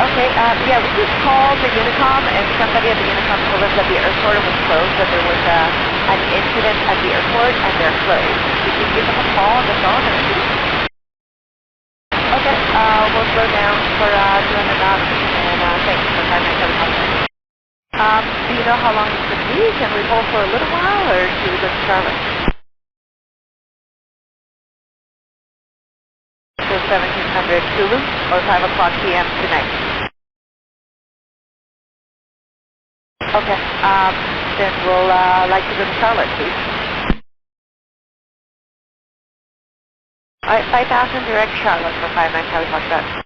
Okay, yeah, we just called the Unicom, and somebody at the Unicom told us that the airport was closed, that there was an incident at the airport, and they're closed. Did you give them a call on the phone, or anything? Okay, we'll slow down for 200 knots, and thanks for timing helicopter. Do you know how long it's going to be? Can we hold for a little while, or should we go to Charlotte? So 1700 Zulu, or 5 o'clock p.m. tonight? Okay, then we'll like to go to Charlotte, please. All right, 5,000 direct Charlotte for 5 nights. How we talked about.